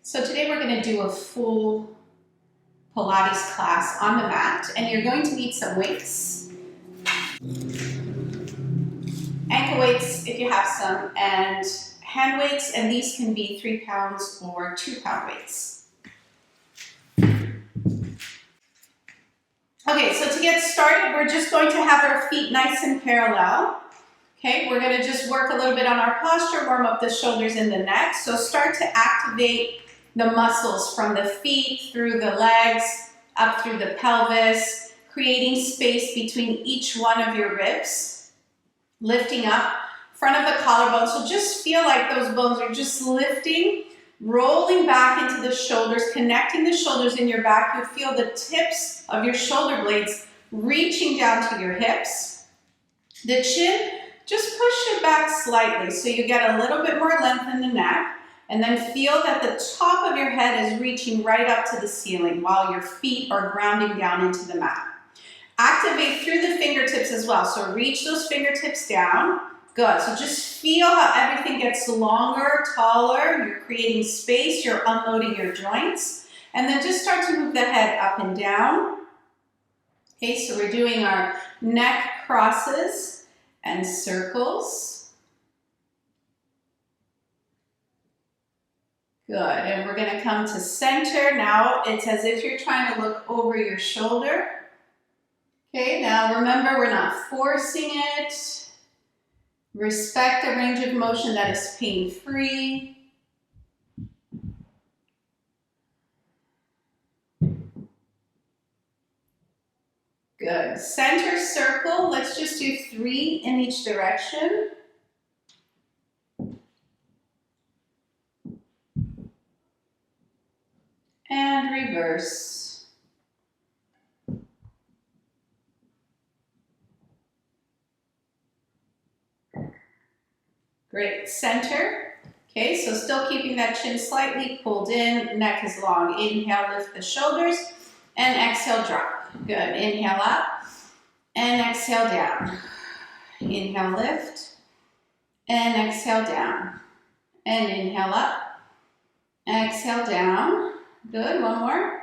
So today we're going to do a full Pilates class on the mat, and you're going to need some weights, ankle weights if you have some, and hand weights, and these can be 3 pounds or 2 pound weights. Okay, so to get started, we're just going to have our feet nice and parallel. Okay, we're going to just work a little bit on our posture, warm up the shoulders and the neck. So start to activate the muscles from the feet, through the legs, up through the pelvis, creating space between each one of your ribs, lifting up, front of the collarbone. So just feel like those bones are just lifting, rolling back into the shoulders, connecting the shoulders in your back. You feel the tips of your shoulder blades reaching down to your hips. The chin, just push it back slightly so you get a little bit more length in the neck. And then feel that the top of your head is reaching right up to the ceiling while your feet are grounding down into the mat. Activate through the fingertips as well. So reach those fingertips down. Good. So just feel how everything gets longer, taller. You're creating space. You're unloading your joints. And then just start to move the head up and down. Okay, so we're doing our neck crosses and circles. Good, and we're going to come to center. Now it's as if you're trying to look over your shoulder. Okay, now remember, we're not forcing it. Respect a range of motion that is pain-free. Good. Center circle. Let's just do 3 in each direction. And reverse. Great. Center. Okay, so still keeping that chin slightly pulled in, neck is long. Inhale, lift the shoulders, and exhale, drop. Good. Inhale up, and exhale down. Inhale, lift, and exhale down. And inhale up, exhale down. Good, one more.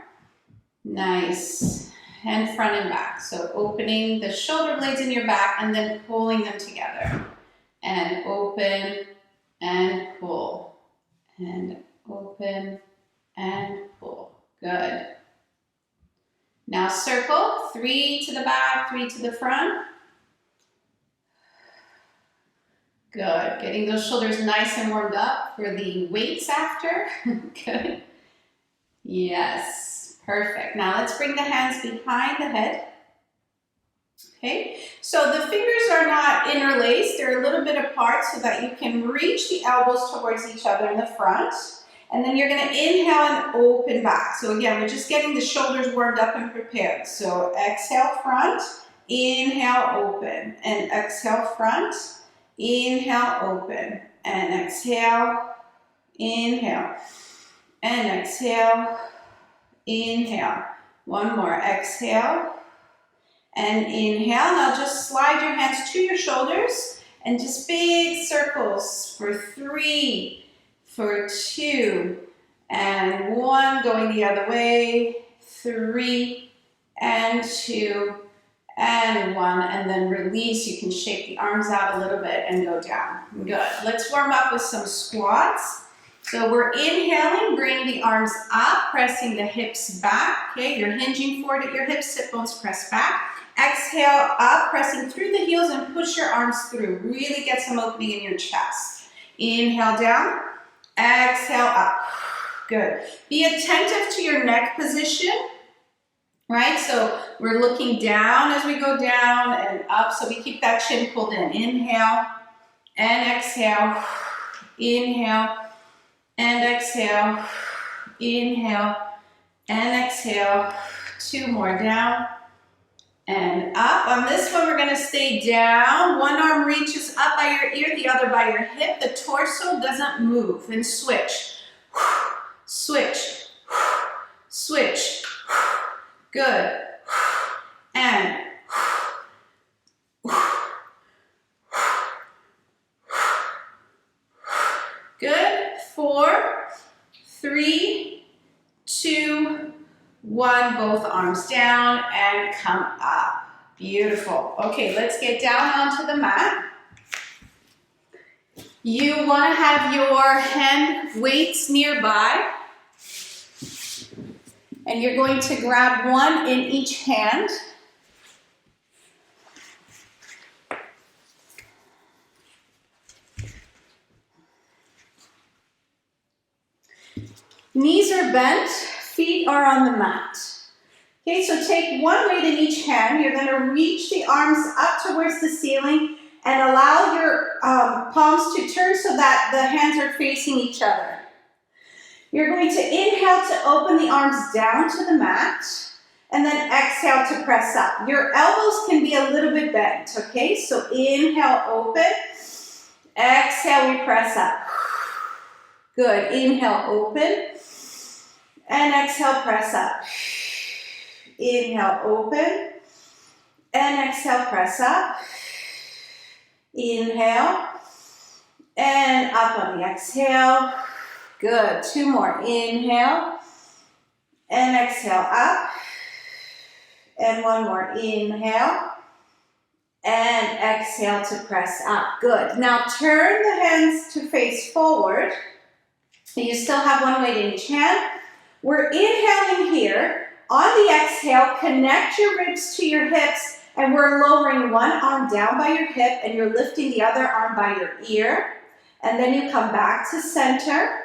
Nice. And front and back. So opening the shoulder blades in your back and then pulling them together. And open and pull. And open and pull. Good. Now circle. 3 to the back, 3 to the front. Good. Getting those shoulders nice and warmed up for the weights after. Good. Yes, perfect. Now let's bring the hands behind the head. Okay, so the fingers are not interlaced, they're a little bit apart so that you can reach the elbows towards each other in the front. And then you're going to inhale and open back. So again, we're just getting the shoulders warmed up and prepared. So exhale front, inhale open, and exhale front, inhale open, and exhale, inhale. And exhale, inhale. One more, exhale, and inhale. Now just slide your hands to your shoulders and just big circles for 3, for 2, and 1. Going the other way, 3, and 2, and 1. And then release. You can shake the arms out a little bit and go down. Good. Let's warm up with some squats. So we're inhaling, bring the arms up, pressing the hips back. Okay, you're hinging forward at your hips, sit bones press back. Exhale up, pressing through the heels and push your arms through. Really get some opening in your chest. Inhale down, exhale up. Good. Be attentive to your neck position, right? So we're looking down as we go down and up. So we keep that chin pulled in. Inhale and exhale. Inhale. And exhale, inhale, and exhale. 2 more, down and up. On this one, we're going to stay down. One arm reaches up by your ear, the other by your hip. The torso doesn't move. And switch, switch, switch. Good. And good. 4, 3, 3, 2, 1. Both arms down and come up. Beautiful. Okay, let's get down onto the mat. You want to have your hand weights nearby. And you're going to grab one in each hand. Knees are bent, feet are on the mat. Okay, so take one weight in each hand. You're going to reach the arms up towards the ceiling and allow your palms to turn so that the hands are facing each other. You're going to inhale to open the arms down to the mat and then exhale to press up. Your elbows can be a little bit bent, okay? So inhale, open. Exhale, we press up. Good. Inhale, open. And exhale, press up. Inhale, open. And exhale, press up. Inhale. And up on the exhale. Good. 2 more. Inhale. And exhale, up. And 1 more. Inhale. And exhale to press up. Good. Now turn the hands to face forward. You still have one weight in each hand. We're inhaling here. On the exhale, connect your ribs to your hips, and we're lowering one arm down by your hip, and you're lifting the other arm by your ear. And then you come back to center.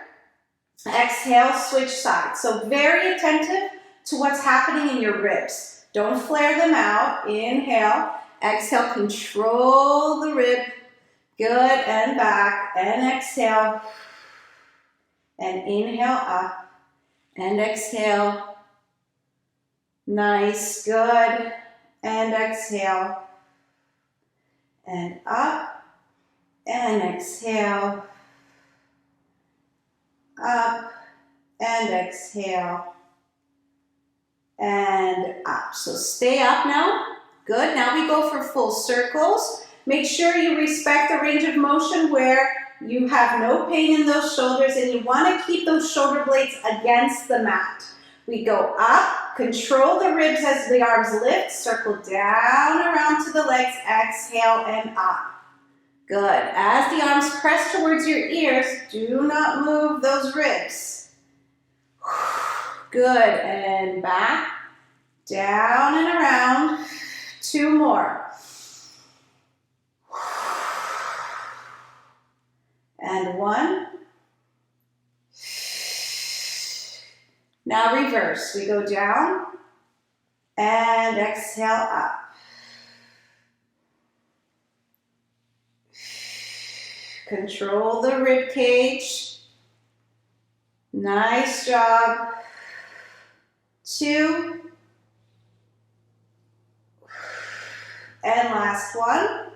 Exhale, switch sides. So very attentive to what's happening in your ribs. Don't flare them out. Inhale. Exhale, control the rib. Good, and back. And exhale. And inhale up. And exhale. Nice, good. And exhale. And up. And exhale. Up. And exhale. And up. So stay up now. Good. Now we go for full circles. Make sure you respect the range of motion where you have no pain in those shoulders, and you want to keep those shoulder blades against the mat. We go up, control the ribs as the arms lift, circle down around to the legs, exhale and up. Good. As the arms press towards your ears, do not move those ribs. Good. And back, down and around. 2 more. And 1. Now reverse. We go down and exhale up. Control the rib cage. Nice job. 2. And last one.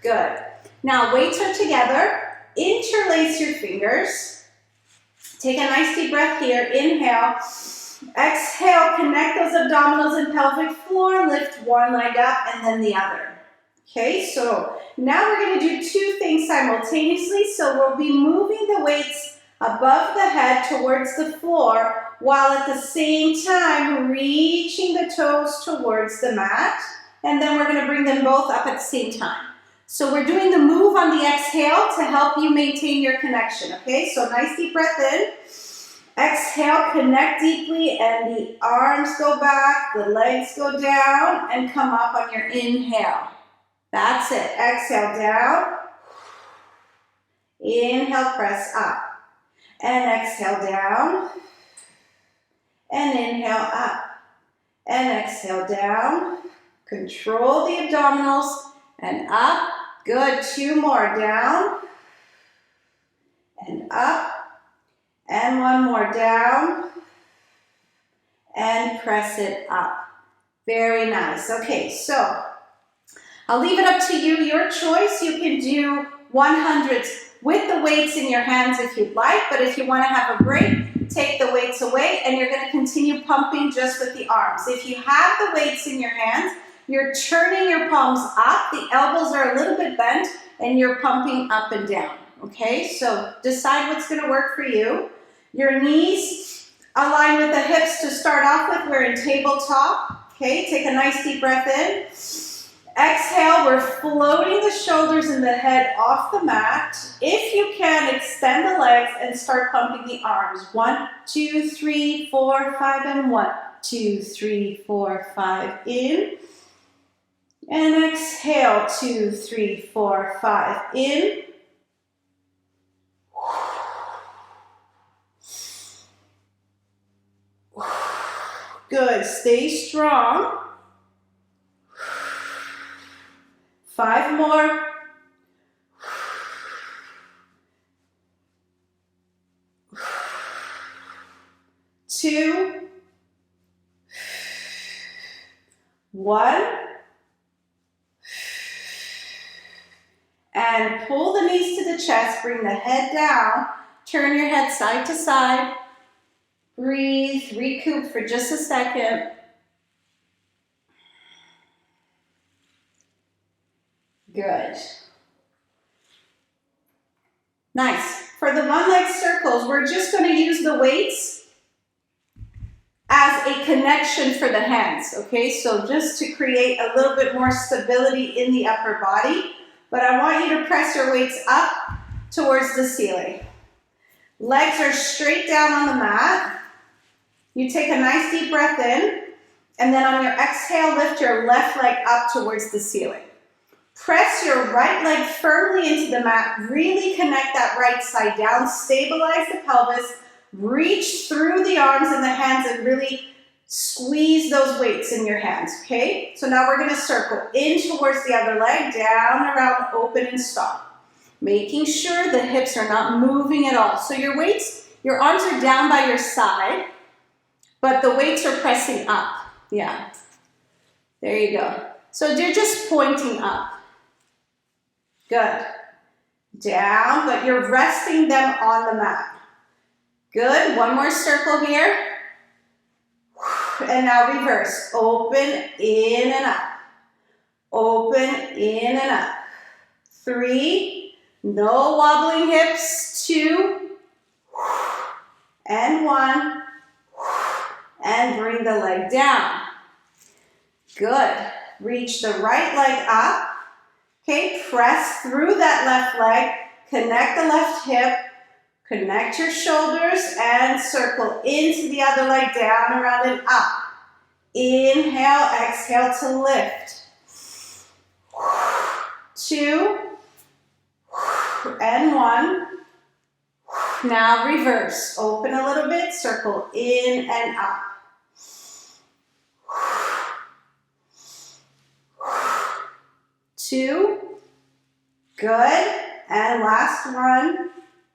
Good. Now weights are together. Interlace your fingers. Take a nice deep breath here. Inhale. Exhale. Connect those abdominals and pelvic floor. Lift one leg up and then the other. Okay, so now we're going to do 2 things simultaneously. So we'll be moving the weights above the head towards the floor while at the same time reaching the toes towards the mat. And then we're going to bring them both up at the same time. So we're doing the move on the exhale to help you maintain your connection, okay? So nice deep breath in. Exhale, connect deeply, and the arms go back, the legs go down, and come up on your inhale. That's it. Exhale, down. Inhale, press up. And exhale, down. And inhale, up. And exhale, down. Control the abdominals, and up. Good. 2 more. Down. And up. And 1 more. Down. And press it up. Very nice. Okay, so I'll leave it up to you, your choice. You can do 100s with the weights in your hands if you'd like, but if you want to have a break, take the weights away and you're going to continue pumping just with the arms. If you have the weights in your hands, you're turning your palms up, the elbows are a little bit bent, and you're pumping up and down, okay? So decide what's gonna work for you. Your knees align with the hips to start off with. We're in tabletop, okay? Take a nice deep breath in. Exhale, we're floating the shoulders and the head off the mat. If you can, extend the legs and start pumping the arms. 1, 2, 3, 4, 5, and 1, 2, 3, 4, 5, in. And exhale, 2, 3, 4, 5, in. Good, stay strong. 5 more. 2, 1. And pull the knees to the chest, bring the head down, turn your head side to side. Breathe, recoup for just a second. Good. Nice. For the one leg circles, we're just going to use the weights as a connection for the hands, okay? So just to create a little bit more stability in the upper body, but I want you to press your weights up towards the ceiling. Legs are straight down on the mat. You take a nice deep breath in, and then on your exhale, lift your left leg up towards the ceiling. Press your right leg firmly into the mat. Really connect that right side down. Stabilize the pelvis. Reach through the arms and the hands and really squeeze those weights in your hands, okay? So now we're going to circle in towards the other leg, down, around, open, and stop. Making sure the hips are not moving at all. So your weights, your arms are down by your side, but the weights are pressing up. Yeah, there you go. So they're just pointing up. Good. Down, but you're resting them on the mat. Good. One more circle here. And now reverse. Open, in and up. Open, in and up. 3. No wobbling hips. 2. And 1. And bring the leg down. Good. Reach the right leg up. Okay, press through that left leg, connect the left hip, connect your shoulders, and circle into the other leg, down, around, and up. Inhale, exhale to lift. 2, and 1. Now reverse. Open a little bit, circle in and up. 2, good, and last one,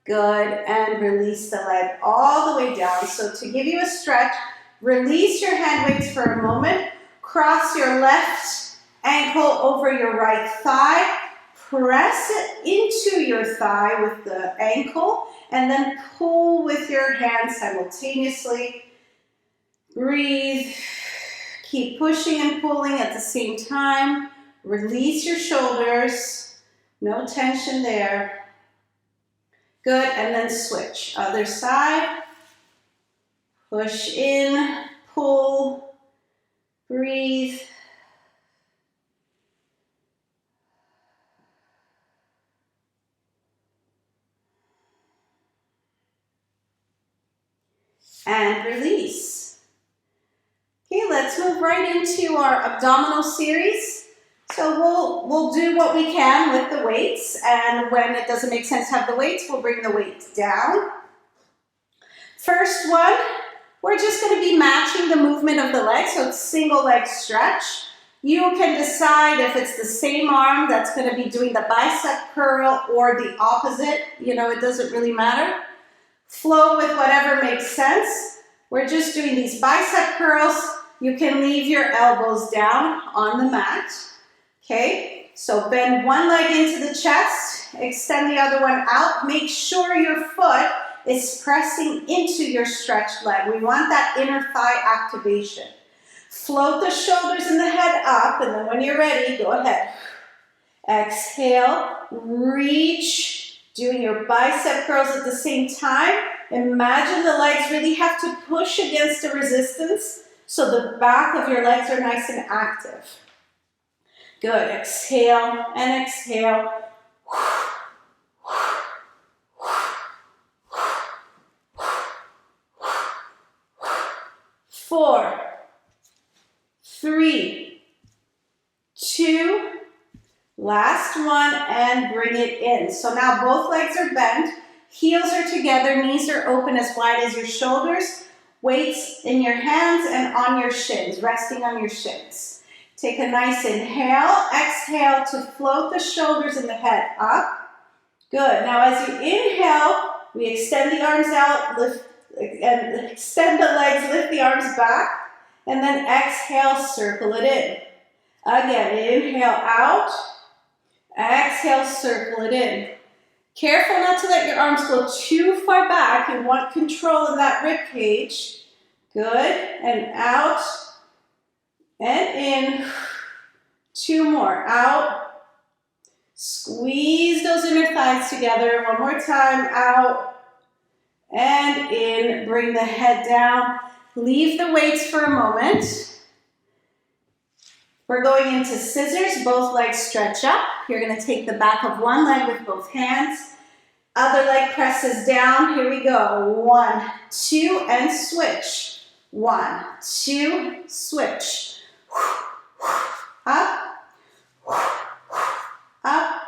good, and release the leg all the way down. So to give you a stretch, release your hand weights for a moment, cross your left ankle over your right thigh, press it into your thigh with the ankle, and then pull with your hands simultaneously. Breathe, keep pushing and pulling at the same time. Release your shoulders, no tension there. Good, and then switch. Other side, push in, pull, breathe. And release. Okay, let's move right into our abdominal series. So we'll do what we can with the weights, and when it doesn't make sense to have the weights, we'll bring the weights down. First one, we're just going to be matching the movement of the leg, so it's single leg stretch. You can decide if it's the same arm that's going to be doing the bicep curl or the opposite. You know, it doesn't really matter. Flow with whatever makes sense. We're just doing these bicep curls. You can leave your elbows down on the mat. Okay, so bend one leg into the chest, extend the other one out. Make sure your foot is pressing into your stretched leg. We want that inner thigh activation. Float the shoulders and the head up, and then when you're ready, go ahead. Exhale, reach Doing your bicep curls at the same time. Imagine the legs really have to push against the resistance so the back of your legs are nice and active. Good, exhale and exhale. 4, 3, 2, last one, and bring it in. So now both legs are bent, heels are together, knees are open as wide as your shoulders, weights in your hands and on your shins, resting on your shins. Take a nice inhale, exhale to float the shoulders and the head up. Good. Now as you inhale, we extend the arms out, lift and extend the legs, lift the arms back, and then exhale, circle it in. Again, inhale out, exhale, circle it in. Careful not to let your arms go too far back. You want control in that rib cage. Good, and out, and in. 2 more, out. Squeeze those inner thighs together. One more time, out. And in, bring the head down. Leave the weights for a moment. We're going into scissors, both legs stretch up. You're gonna take the back of one leg with both hands. Other leg presses down, here we go. 1, 2, and switch. 1, 2, switch. Up, up,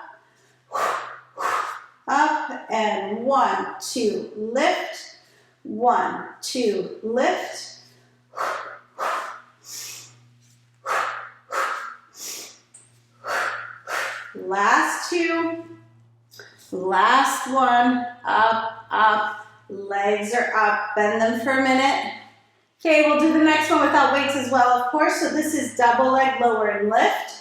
up, and 1, 2, lift, 1, 2, lift, last 2, last 1, up, up, legs are up, bend them for a minute. Okay, we'll do the next one without weights as well, of course, so this is double leg lower and lift.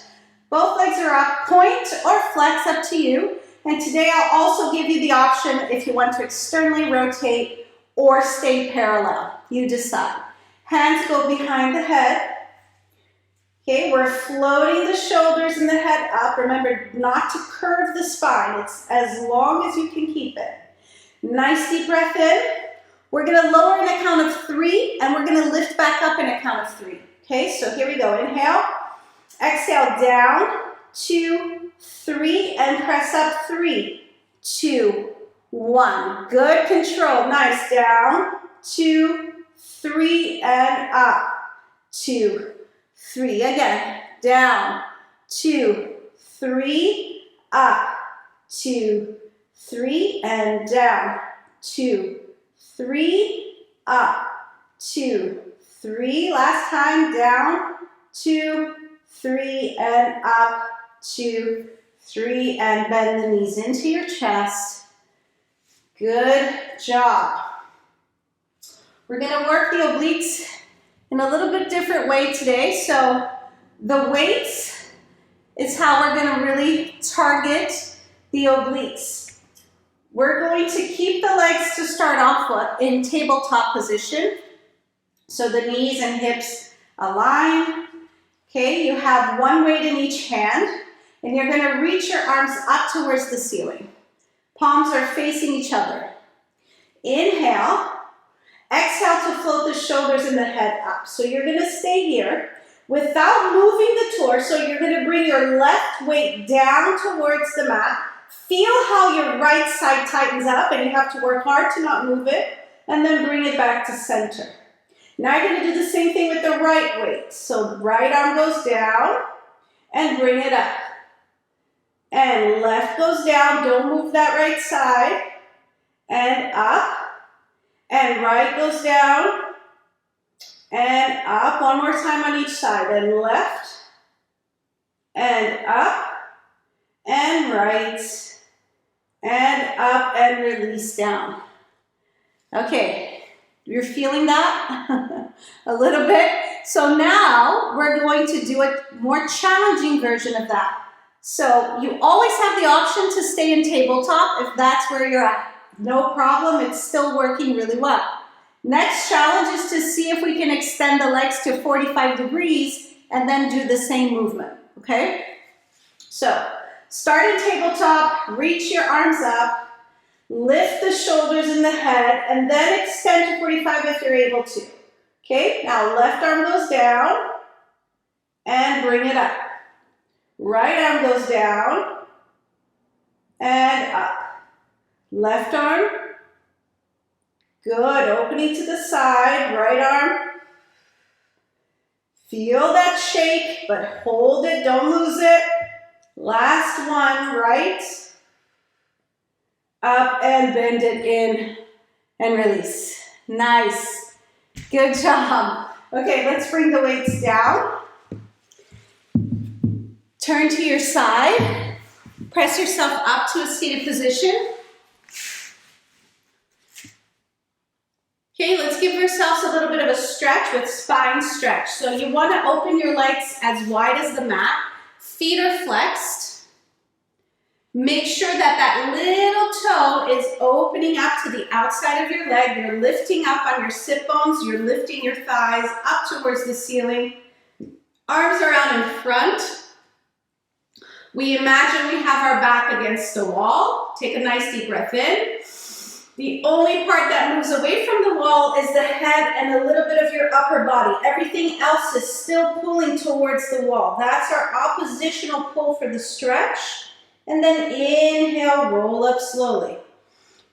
Both legs are up, point or flex, up to you. And today I'll also give you the option if you want to externally rotate or stay parallel. You decide. Hands go behind the head. Okay, we're floating the shoulders and the head up. Remember not to curve the spine. It's as long as you can keep it. Nice deep breath in. We're gonna lower in a count of 3 and we're gonna lift back up in a count of 3. Okay, so here we go. Inhale. Exhale, down, 2, 3, and press up, 3, 2, 1. Good control, nice, down, 2, 3, and up, 2, 3. Again, down, 2, 3, up, 2, 3, and down, 2, 3, up, 2, 3. Last time, down, 2, 3, and up, 2, 3, and bend the knees into your chest. Good job. We're going to work the obliques in a little bit different way today. So the weights is how we're going to really target the obliques. We're going to keep the legs to start off with in tabletop position. So the knees and hips align. Okay, you have one weight in each hand, and you're going to reach your arms up towards the ceiling. Palms are facing each other. Inhale. Exhale to float the shoulders and the head up. So you're going to stay here without moving the torso. You're going to bring your left weight down towards the mat. Feel how your right side tightens up, and you have to work hard to not move it, and then bring it back to center. Now you're going to do the same thing with the right weight. So right arm goes down and bring it up. And left goes down, don't move that right side. And up. And right goes down. And up. One more time on each side. And left. And up. And right. And up and release down. Okay. You're feeling that a little bit. So now we're going to do a more challenging version of that. So you always have the option to stay in tabletop if that's where you're at. No problem, it's still working really well. Next challenge is to see if we can extend the legs to 45 degrees and then do the same movement, okay? So start in tabletop, reach your arms up, Lift the shoulders and the head, and then extend to 45 if you're able to. Okay, now left arm goes down, and bring it up. Right arm goes down, and up. Left arm, good, opening to the side, right arm. Feel that shake, but hold it, don't lose it. Last one, right. Up and bend it in and release. Nice. Good job. Okay, let's bring the weights down. Turn to your side. Press yourself up to a seated position. Okay, let's give yourselves a little bit of a stretch with spine stretch. So you want to open your legs as wide as the mat. Feet are flexed. Make sure that that little toe is opening up to the outside of your leg. You're lifting up on your sit bones. You're lifting your thighs up towards the ceiling. Arms are out in front. We imagine we have our back against the wall. Take a nice deep breath in. The only part that moves away from the wall is the head and a little bit of your upper body. Everything else is still pulling towards the wall. That's our oppositional pull for the stretch. And then inhale, roll up slowly.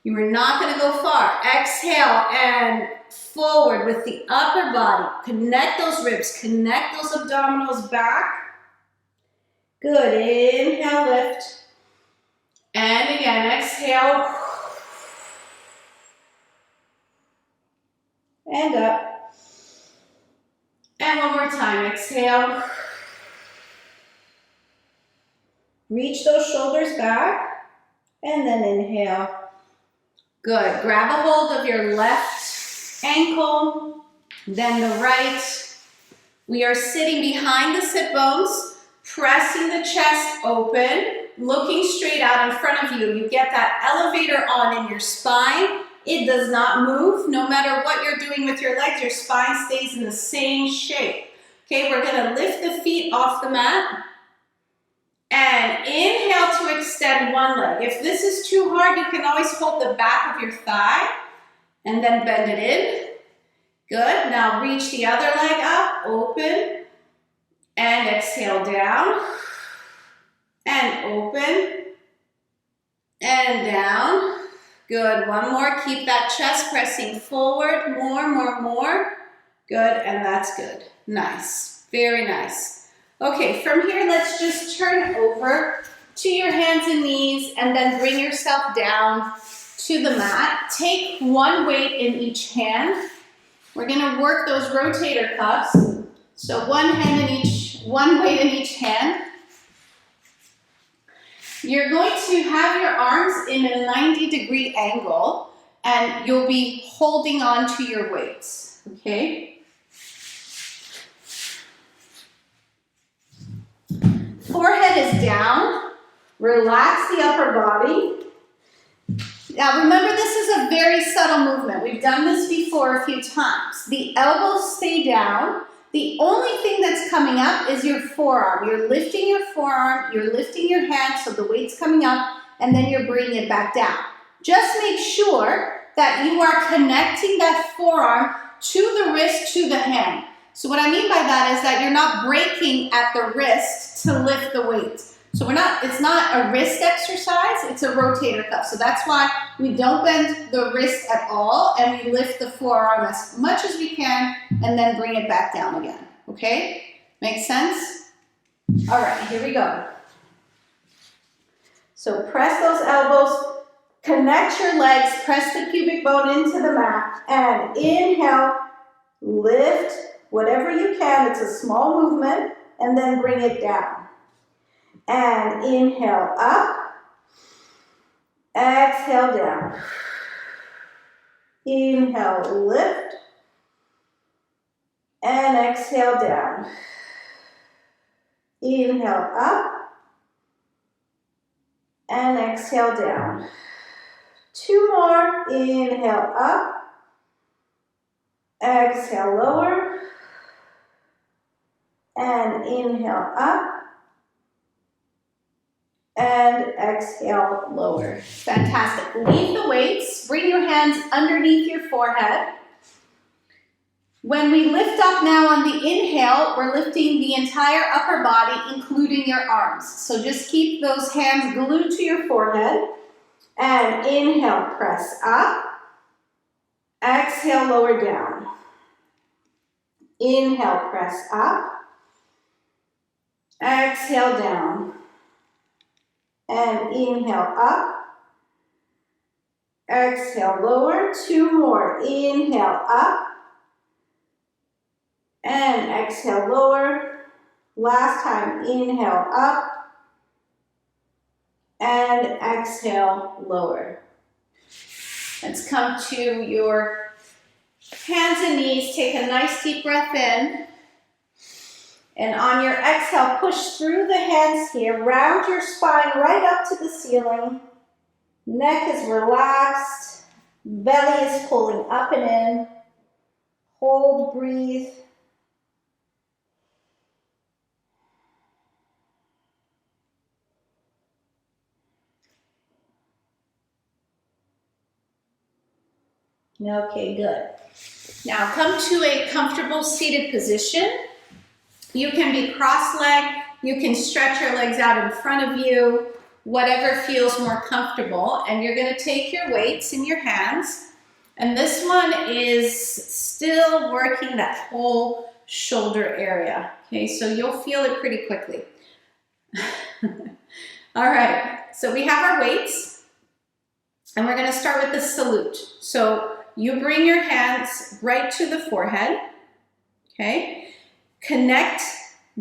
You are not going to go far. Exhale and forward with the upper body. Connect those ribs, connect those abdominals back. Good, inhale, lift. And again, exhale. And up. And one more time, exhale. Reach those shoulders back. And then inhale. Good. Grab a hold of your left ankle, then the right. We are sitting behind the sit bones, pressing the chest open, looking straight out in front of you. You get that elevator on in your spine. It does not move. No matter what you're doing with your legs, your spine stays in the same shape. Okay, we're going to lift the feet off the mat. And inhale to extend one leg. If this is too hard, you can always hold the back of your thigh and then bend it in. Good. Now reach the other leg up, open, and exhale down. And open, and down. Good, one more. Keep that chest pressing forward. More. Good, and that's good. Nice, very nice. Okay, from here, let's just turn over to your hands and knees and then bring yourself down to the mat. Take one weight in each hand. We're gonna work those rotator cuffs. So one weight in each hand. You're going to have your arms in a 90-degree angle and you'll be holding on to your weights, okay? Forehead is down. Relax the upper body. Now remember, this is a very subtle movement. We've done this before a few times. The elbows stay down. The only thing that's coming up is your forearm. You're lifting your forearm, you're lifting your hand, so the weight's coming up, and then you're bringing it back down. Just make sure that you are connecting that forearm to the wrist, to the hand. So what I mean by that is that you're not breaking at the wrist to lift the weight. So it's not a wrist exercise, it's a rotator cuff. So that's why we don't bend the wrist at all and we lift the forearm as much as we can and then bring it back down again, okay? Make sense? All right, here we go. So press those elbows, connect your legs, press the pubic bone into the mat, and inhale, lift whatever you can. It's a small movement, and then bring it down. And inhale up, exhale down. Inhale, lift, and exhale down. Inhale up, and exhale down. Two more. Inhale up, exhale lower, and inhale up, and exhale, lower. Fantastic. Leave the weights. Bring your hands underneath your forehead. When we lift up now on the inhale, we're lifting the entire upper body, including your arms. So just keep those hands glued to your forehead. And inhale, press up. Exhale, lower down. Inhale, press up. Exhale, down. And inhale, up. Exhale, lower. Two more. Inhale, up. And exhale, lower. Last time, inhale, up. And exhale, lower. Let's come to your hands and knees. Take a nice deep breath in. And on your exhale, push through the hands here. Round your spine right up to the ceiling. Neck is relaxed. Belly is pulling up and in. Hold, breathe. Okay, good. Now come to a comfortable seated position. You can be cross-legged. You can stretch your legs out in front of you, whatever feels more comfortable. And you're going to take your weights in your hands. And this one is still working that whole shoulder area. Okay, so you'll feel it pretty quickly. All right, so we have our weights. And we're going to start with the salute. So you bring your hands right to the forehead, okay? Connect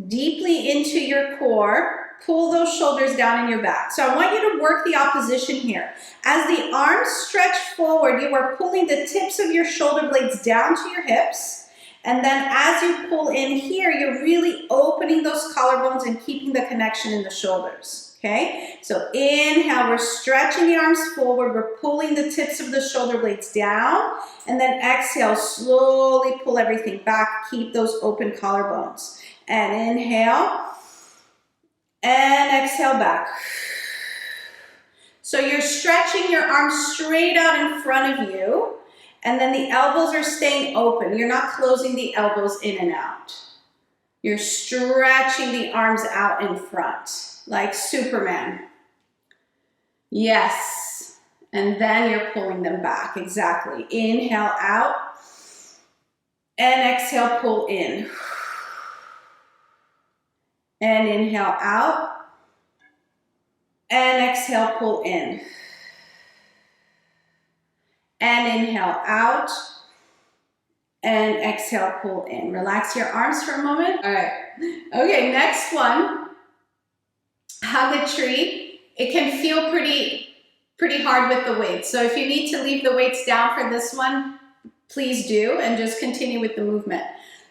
deeply into your core. Pull those shoulders down in your back. So I want you to work the opposition here. As the arms stretch forward, you are pulling the tips of your shoulder blades down to your hips. And then as you pull in here, you're really opening those collarbones and keeping the connection in the shoulders. Okay, so inhale, we're stretching the arms forward, we're pulling the tips of the shoulder blades down, and then exhale, slowly pull everything back, keep those open collarbones. And inhale, and exhale back. So you're stretching your arms straight out in front of you, and then the elbows are staying open. You're not closing the elbows in and out. You're stretching the arms out in front. Like Superman. Yes. And then you're pulling them back. Exactly. Inhale out. And exhale, pull in. And inhale out. And exhale, pull in. And inhale out. And exhale, pull in. Relax your arms for a moment. All right. Okay, next one. Hug a tree. It can feel pretty hard with the weights. So if you need to leave the weights down for this one, please do, and just continue with the movement.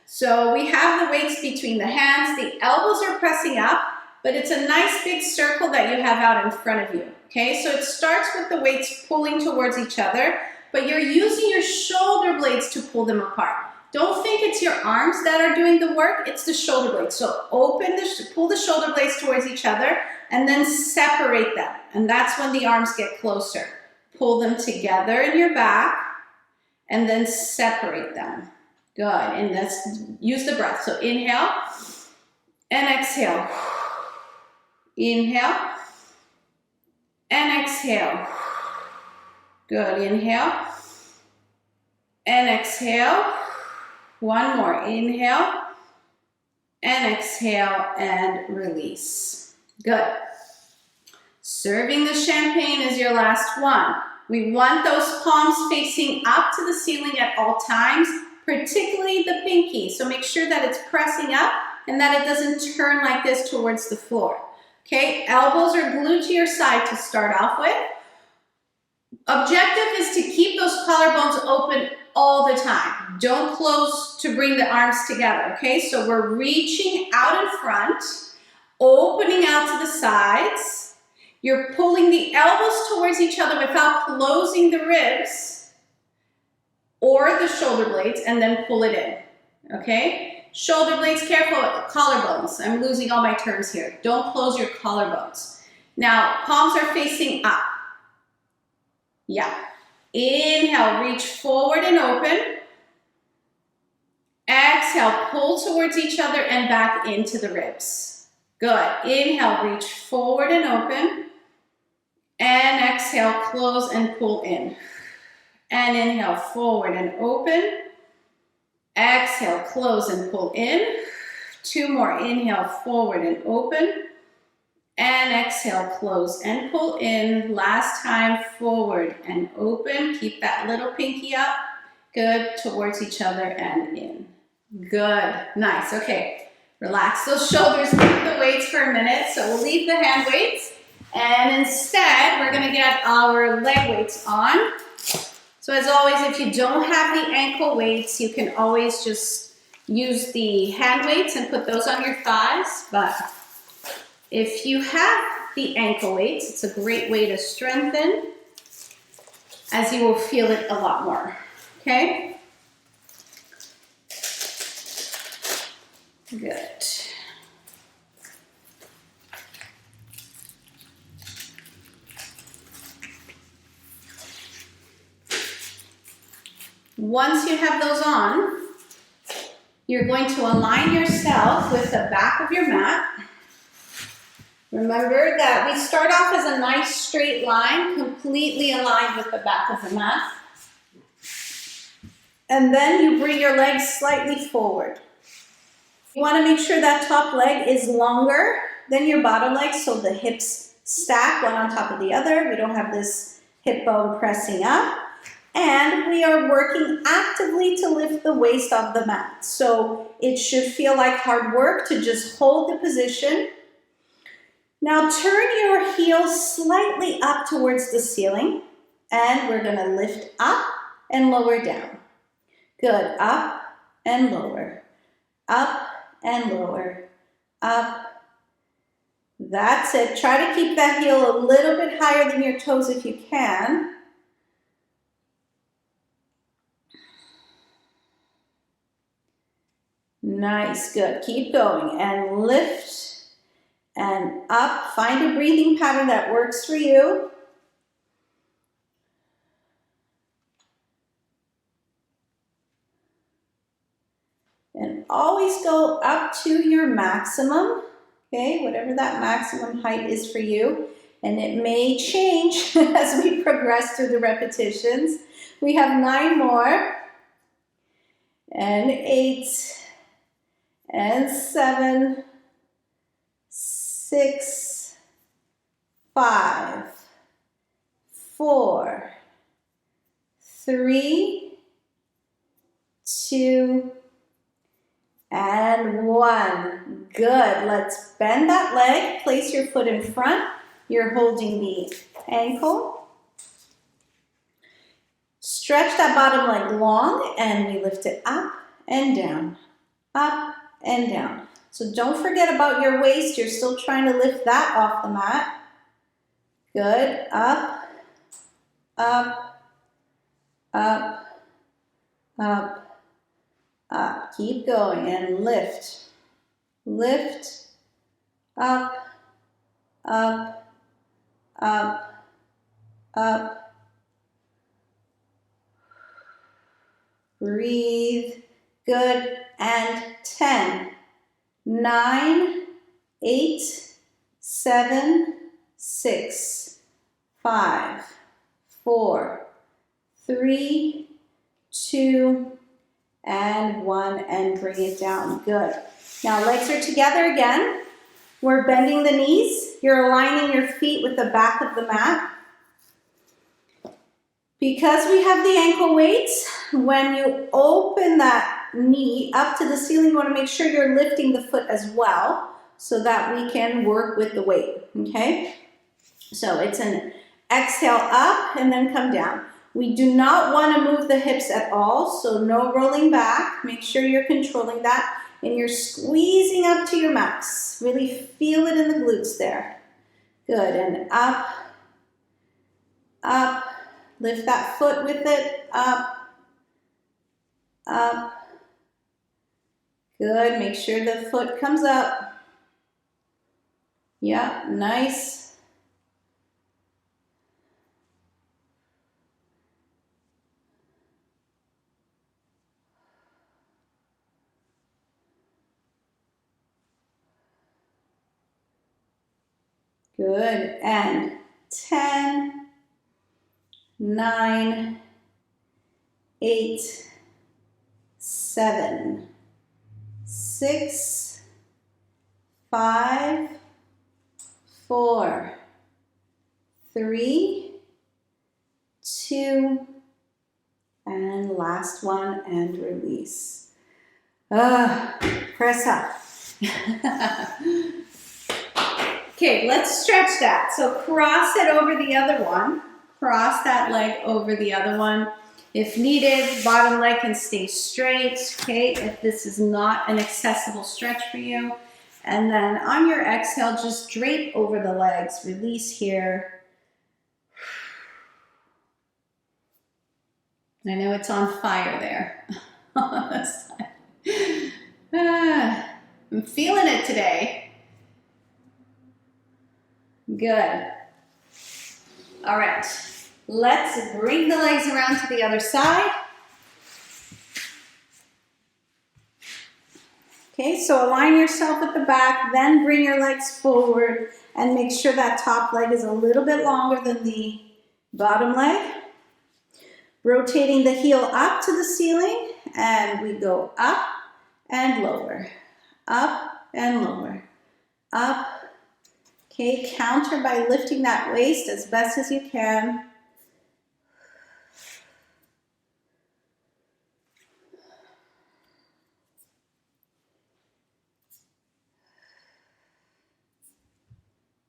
So we have the weights between the hands. The elbows are pressing up, but it's a nice big circle that you have out in front of you. Okay, so it starts with the weights pulling towards each other, but you're using your shoulder blades to pull them apart. Don't think it's your arms that are doing the work, it's the shoulder blades. So pull the shoulder blades towards each other and then separate them. And that's when the arms get closer. Pull them together in your back and then separate them. Good, and let's use the breath. So inhale and exhale. Inhale and exhale. Good, inhale and exhale. One more, inhale, and exhale, and release. Good. Serving the champagne is your last one. We want those palms facing up to the ceiling at all times, particularly the pinky. So make sure that it's pressing up and that it doesn't turn like this towards the floor. Okay, elbows are glued to your side to start off with. Objective is to keep those collarbones open all the time. Don't close to bring the arms together, okay? So we're reaching out in front, opening out to the sides. You're pulling the elbows towards each other without closing the ribs or the shoulder blades, and then pull it in, okay? Shoulder blades, careful, collarbones. I'm losing all my terms here. Don't close your collarbones. Now, palms are facing up. Yeah. Inhale, reach forward and open. Exhale, pull towards each other and back into the ribs. Good. Inhale, reach forward and open. And exhale, close and pull in. And inhale, forward and open. Exhale, close and pull in. 2 more. Inhale, forward and open. And exhale, close and pull in. Last time, forward and open. Keep that little pinky up. Good. Towards each other and in. Good. Nice. Okay. Relax those shoulders. Leave the weights for a minute. So we'll leave the hand weights. And instead, we're going to get our leg weights on. So as always, if you don't have the ankle weights, you can always just use the hand weights and put those on your thighs. But if you have the ankle weights, it's a great way to strengthen, as you will feel it a lot more. Okay? Good. Once you have those on, you're going to align yourself with the back of your mat. Remember that we start off as a nice straight line, completely aligned with the back of the mat. And then you bring your legs slightly forward. You want to make sure that top leg is longer than your bottom leg, so the hips stack one on top of the other. We don't have this hip bone pressing up. And we are working actively to lift the waist off the mat. So it should feel like hard work to just hold the position. Now turn your heels slightly up towards the ceiling. And we're going to lift up and lower down. Good. Up and lower. Up and lower. Up. That's it. Try to keep that heel a little bit higher than your toes if you can. Nice, good. Keep going and lift and up. Find a breathing pattern that works for you. And always go up to your maximum, okay, whatever that maximum height is for you. And it may change as we progress through the repetitions. We have 9 more. And 8. And 7, 6, 5, 4, 3, 2, and 1. Good. Let's bend that leg. Place your foot in front. You're holding the ankle. Stretch that bottom leg long, and we lift it up and down, up and down. So don't forget about your waist. You're still trying to lift that off the mat. Good. Up, up, up, up, up. Keep going and lift. Lift, up, up, up, up. Breathe. Good. And 10, 9, 8, 7, 6, 5, 4, 3, 2, and 1, and bring it down. Good. Now legs are together again. We're bending the knees. You're aligning your feet with the back of the mat. Because we have the ankle weights, when you open that knee up to the ceiling, you want to make sure you're lifting the foot as well so that we can work with the weight, okay? So it's an exhale up and then come down. We do not want to move the hips at all, so no rolling back. Make sure you're controlling that and you're squeezing up to your max. Really feel it in the glutes there. Good, and up, up. Lift that foot with it, up, up. Good, make sure the foot comes up. Yeah, nice. Good. And 10, 9, 8, 7, 6, 5, 4, 3, 2, and last one, and release. Press up. Okay, let's stretch that. So cross it over the other one. Cross that leg over the other one. If needed, bottom leg can stay straight, okay, if this is not an accessible stretch for you. And then on your exhale, just drape over the legs. Release here. I know it's on fire there. I'm feeling it today. Good. All right. Let's bring the legs around to the other side. Okay, so align yourself at the back, then bring your legs forward and make sure that top leg is a little bit longer than the bottom leg. Rotating the heel up to the ceiling, and we go up and lower, up and lower, up. Okay, counter by lifting that waist as best as you can.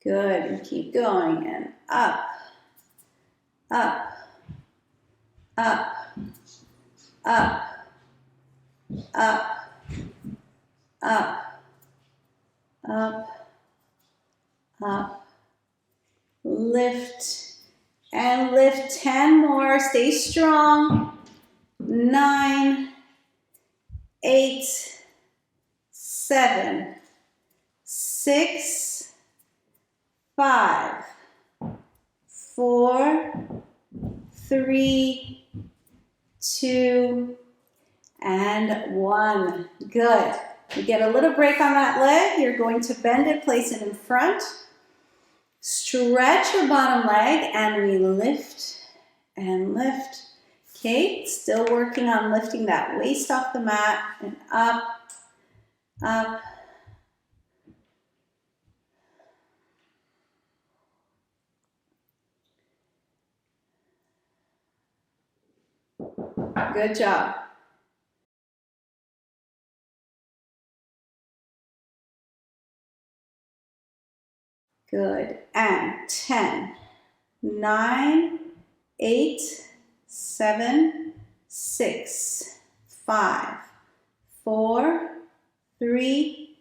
Good, and keep going, and up, up, up, up, up, up, up, up, lift, and lift 10 more, stay strong, 9, 8, 7, 6, 5, 4, 3, 2, and 1. Good. You get a little break on that leg. You're going to bend it, place it in front. Stretch your bottom leg, and we lift and lift. Okay, still working on lifting that waist off the mat and up, up. Good job. Good. And 10, 9, 8, 7, 6, 5, 4, 3,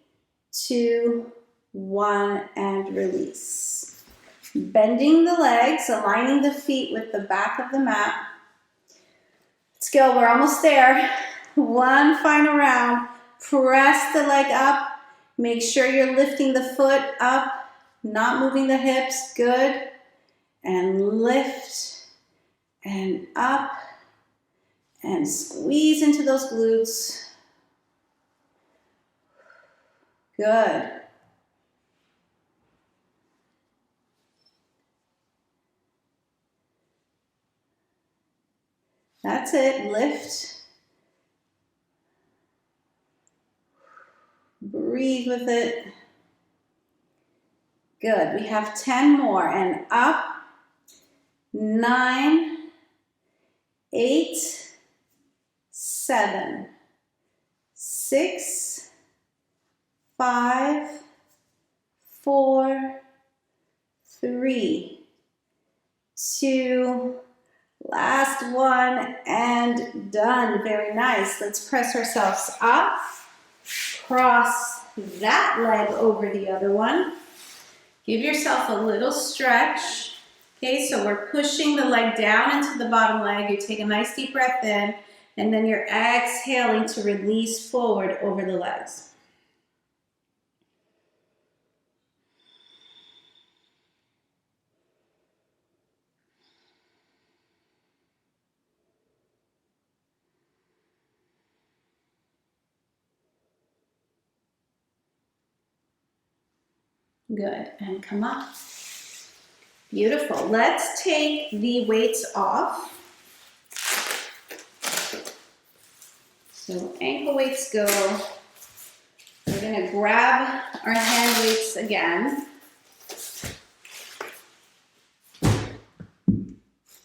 2, 1, and release. Bending the legs, aligning the feet with the back of the mat. Let's go, we're almost there. One final round. Press the leg up. Make sure you're lifting the foot up, not moving the hips. Good. And lift and up and squeeze into those glutes. Good. That's it. Lift. Breathe with it. Good. We have 10 more. And up. 9, 8, 7, 6, 5, 4, 3, 2, last one, and done. Very nice. Let's press ourselves up. Cross that leg over the other one. Give yourself a little stretch. Okay, so we're pushing the leg down into the bottom leg. You take a nice deep breath in, and then you're exhaling to release forward over the legs. Good, and come up. Beautiful. Let's take the weights off. So ankle weights go. We're going to grab our hand weights again.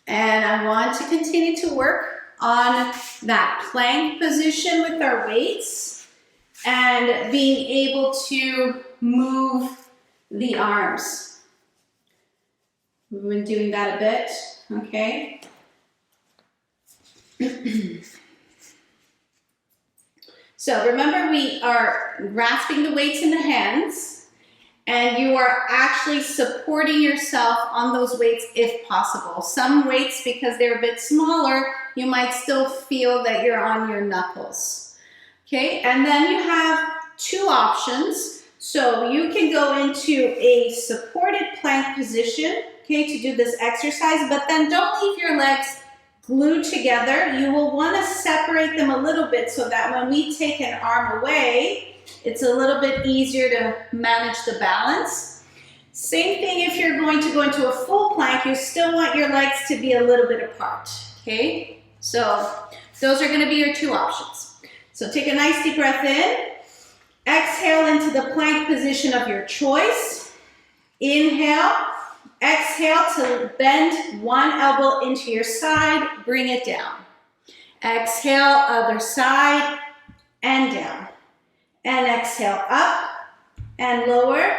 And I want to continue to work on that plank position with our weights and being able to move the arms. We've been doing that a bit, okay? So remember, we are grasping the weights in the hands, and you are actually supporting yourself on those weights if possible. Some weights, because they're a bit smaller, you might still feel that you're on your knuckles. Okay, and then you have two options. So you can go into a supported plank position, okay, to do this exercise, but then don't leave your legs glued together. You will want to separate them a little bit so that when we take an arm away, it's a little bit easier to manage the balance. Same thing if you're going to go into a full plank, you still want your legs to be a little bit apart, okay? So those are going to be your two options. So take a nice deep breath in. Exhale into the plank position of your choice. Inhale. Exhale to bend one elbow into your side, bring it down. Exhale, other side, and down. And exhale up and lower.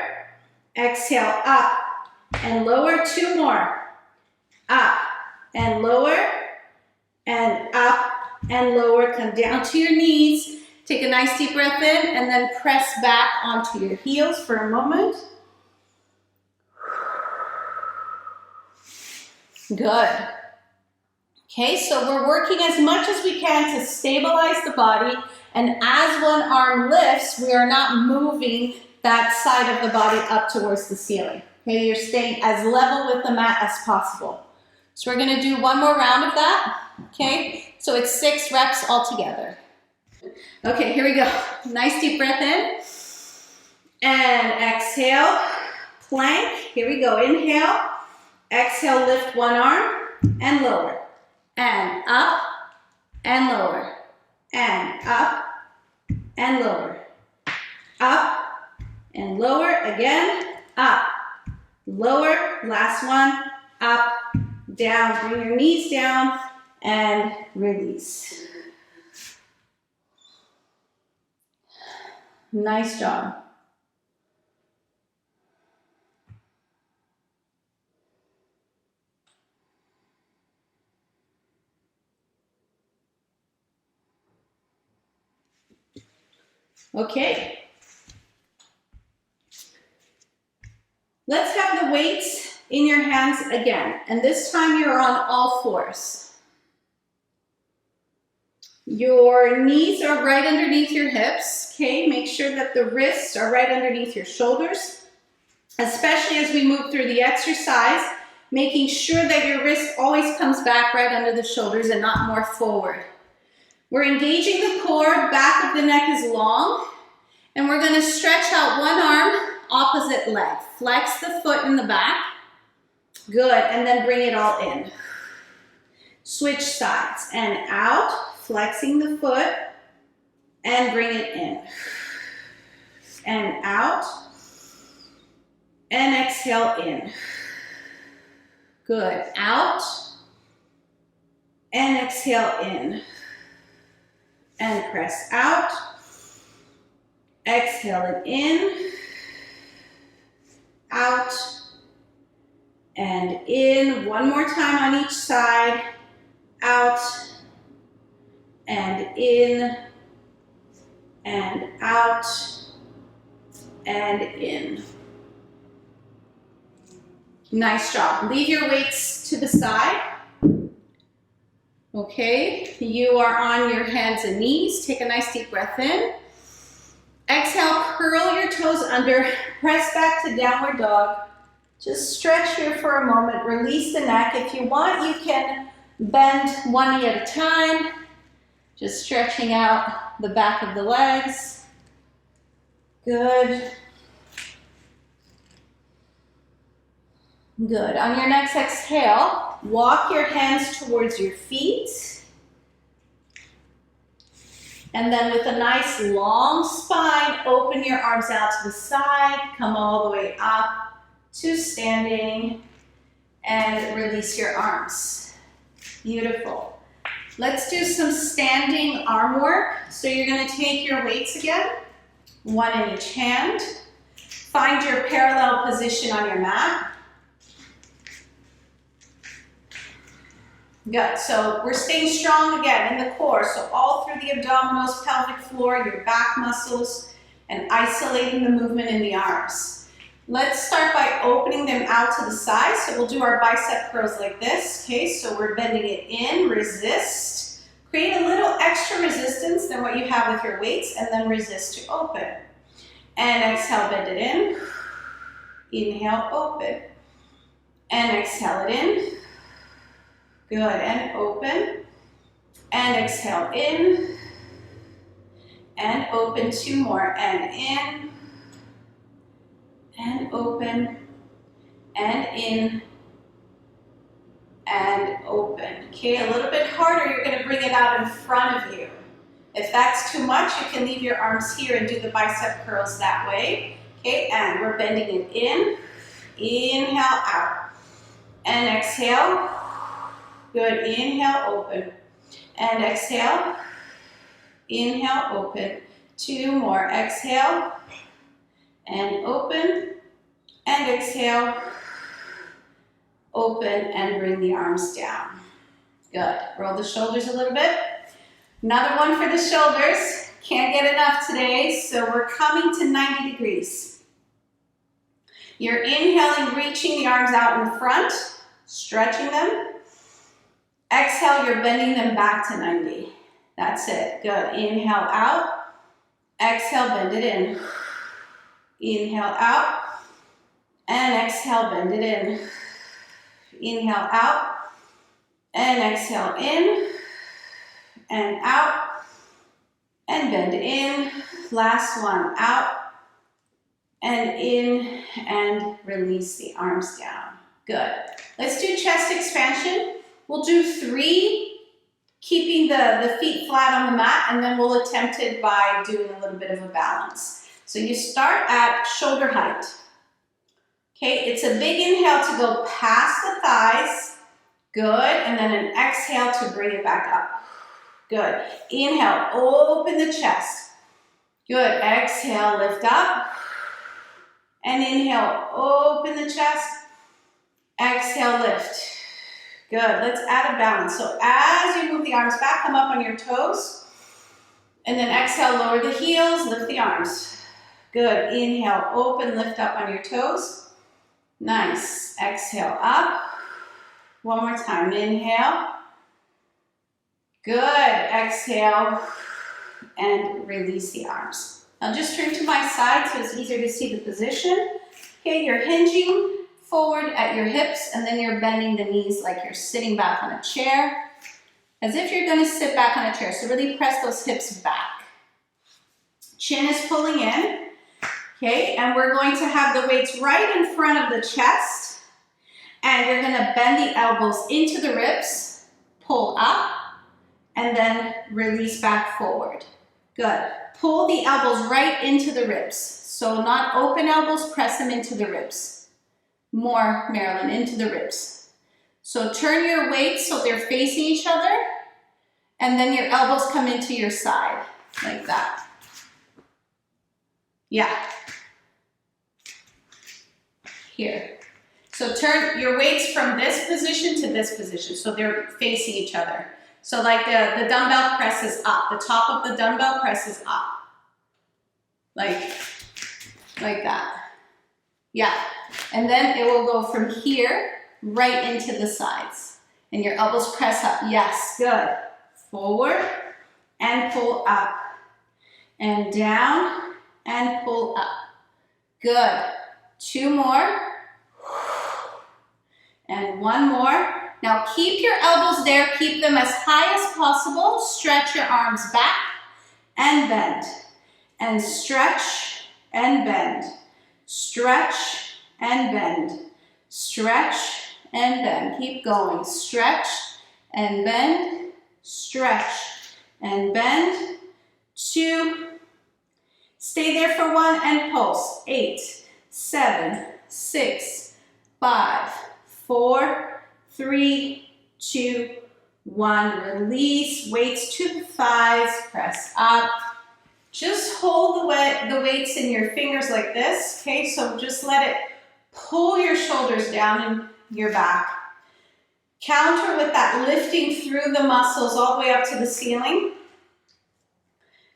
Exhale up and lower. Two more. Up and lower. And up and lower. Come down to your knees. Take a nice deep breath in and then press back onto your heels for a moment. Good. Okay, so we're working as much as we can to stabilize the body, and as one arm lifts, we are not moving that side of the body up towards the ceiling. Okay, you're staying as level with the mat as possible. So we're going to do one more round of that. Okay, so it's 6 reps altogether. Okay, here we go. Nice deep breath in. And exhale, plank. Here we go. Inhale. Exhale, lift one arm and lower. And up and lower. And up and lower. Up and lower. Again. Up. Lower. Last one. Up. Down. Bring your knees down and release. Nice job. Okay. Let's have the weights in your hands again. And this time you're on all fours. Your knees are right underneath your hips. Okay, make sure that the wrists are right underneath your shoulders, especially as we move through the exercise, making sure that your wrist always comes back right under the shoulders and not more forward. We're engaging the core, back of the neck is long, and we're going to stretch out one arm, opposite leg. Flex the foot in the back. Good, and then bring it all in. Switch sides and out, flexing the foot, and bring it in. And out, and exhale in. Good, out, and exhale in. And press out, exhale it in, out, and in. One more time on each side, out, and in, and out, and in. Nice job. Leave your weights to the side. Okay, you are on your hands and knees. Take a nice deep breath in. Exhale, curl your toes under, press back to downward dog. Just stretch here for a moment, release the neck. If you want, you can bend one knee at a time, just stretching out the back of the legs. Good. Good. On your next exhale, walk your hands towards your feet. And then with a nice long spine, open your arms out to the side, come all the way up to standing, and release your arms. Beautiful. Let's do some standing arm work. So you're going to take your weights again, one in each hand. Find your parallel position on your mat. Good. So we're staying strong again in the core. So all through the abdominals, pelvic floor, your back muscles, and isolating the movement in the arms. Let's start by opening them out to the side. So we'll do our bicep curls like this. Okay, so we're bending it in, resist. Create a little extra resistance than what you have with your weights, and then resist to open. And exhale, bend it in. Inhale, open. And exhale it in. Good, and open. And exhale in. And open, two more, and in. And open. And in. And open. Okay, a little bit harder, you're gonna bring it out in front of you. If that's too much, you can leave your arms here and do the bicep curls that way. Okay, and we're bending it in. Inhale, out. And exhale. Good, inhale, open. And exhale. Inhale, open. Two more, exhale. And open. And exhale. Open and bring the arms down. Good, roll the shoulders a little bit. Another one for the shoulders. Can't get enough today, so we're coming to 90 degrees. You're inhaling, reaching the arms out in front, stretching them. Exhale, you're bending them back to 90. That's it, good. Inhale out. Exhale, bend it in. Inhale out. And exhale, bend it in. Inhale out. And exhale in. And out, and bend in. Last one, out, and in, and release the arms down. Good. Let's do chest expansion. We'll do 3, keeping the feet flat on the mat, and then we'll attempt it by doing a little bit of a balance. So you start at shoulder height. Okay, it's a big inhale to go past the thighs. Good, and then an exhale to bring it back up. Good. Inhale, open the chest. Good. Exhale, lift up. And inhale, open the chest. Exhale, lift. Good. Let's add a balance. So as you move the arms back, come up on your toes. And then exhale, lower the heels, lift the arms. Good. Inhale, open, lift up on your toes. Nice. Exhale, up. One more time. Inhale. Good, exhale, and release the arms. Now just turn to my side so it's easier to see the position. Okay, you're hinging forward at your hips, and then you're bending the knees like you're sitting back on a chair, as if you're gonna sit back on a chair. So really press those hips back. Chin is pulling in, okay, and we're going to have the weights right in front of the chest, and you're gonna bend the elbows into the ribs, pull up, and then release back forward. Good. Pull the elbows right into the ribs. So not open elbows, press them into the ribs. More, Marilyn, into the ribs. So turn your weights so they're facing each other, and then your elbows come into your side, like that. Yeah. Here. So turn your weights from this position to this position, so they're facing each other. So like the dumbbell press is up. The top of the dumbbell press is up. Like that. Yeah. And then it will go from here right into the sides. And your elbows press up. Yes, good. Forward and pull up. And down and pull up. Good. 2 more. And 1 more. Now keep your elbows there, keep them as high as possible. Stretch your arms back and bend. And stretch and bend. Stretch and bend. stretch and bend. Keep going. Stretch and bend, stretch and bend. 2. Stay there for 1 and pulse. 8, 7, 6, 5, 4, 3, 2, 1. Release. Weights to the thighs. Press up. Just hold the weights in your fingers like this. Okay, so just let it pull your shoulders down in your back. Counter with that lifting through the muscles all the way up to the ceiling.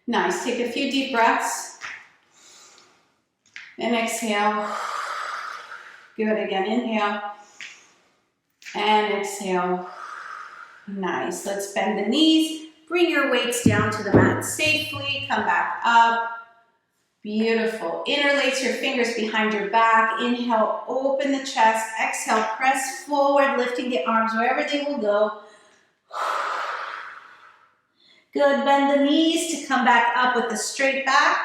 Nice. Take a few deep breaths. And exhale. Good. Again, inhale. And exhale. Nice. Let's bend the knees. Bring your weights down to the mat safely. Come back up. Beautiful. Interlace your fingers behind your back. Inhale, open the chest. Exhale, press forward, lifting the arms wherever they will go. Good. Bend the knees to come back up with a straight back.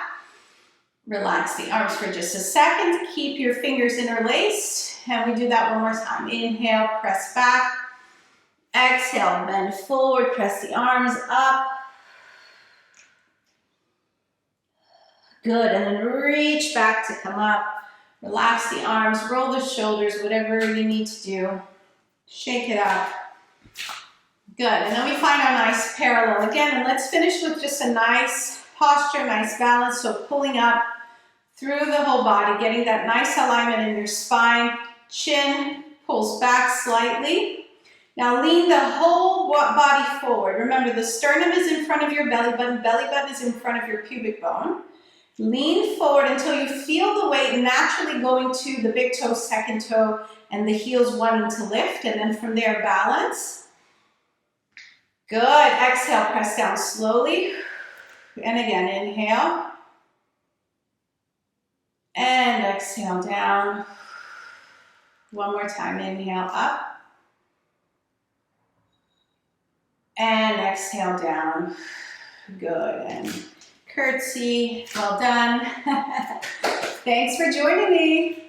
Relax the arms for just a second. Keep your fingers interlaced. And we do that one more time. Inhale, press back. Exhale, bend forward, press the arms up. Good, and then reach back to come up. Relax the arms, roll the shoulders, whatever you need to do. Shake it up. Good, and then we find our nice parallel again, and let's finish with just a nice posture, nice balance. So pulling up through the whole body, getting that nice alignment in your spine. Chin pulls back slightly. Now lean the whole body forward. Remember, the sternum is in front of your belly button is in front of your pubic bone. Lean forward until you feel the weight naturally going to the big toe, second toe, and the heels wanting to lift, and then from there, balance. Good. Exhale, press down slowly. And again, inhale. And exhale down. One more time, inhale up. And exhale down. Good. And curtsy. Well done. Thanks for joining me.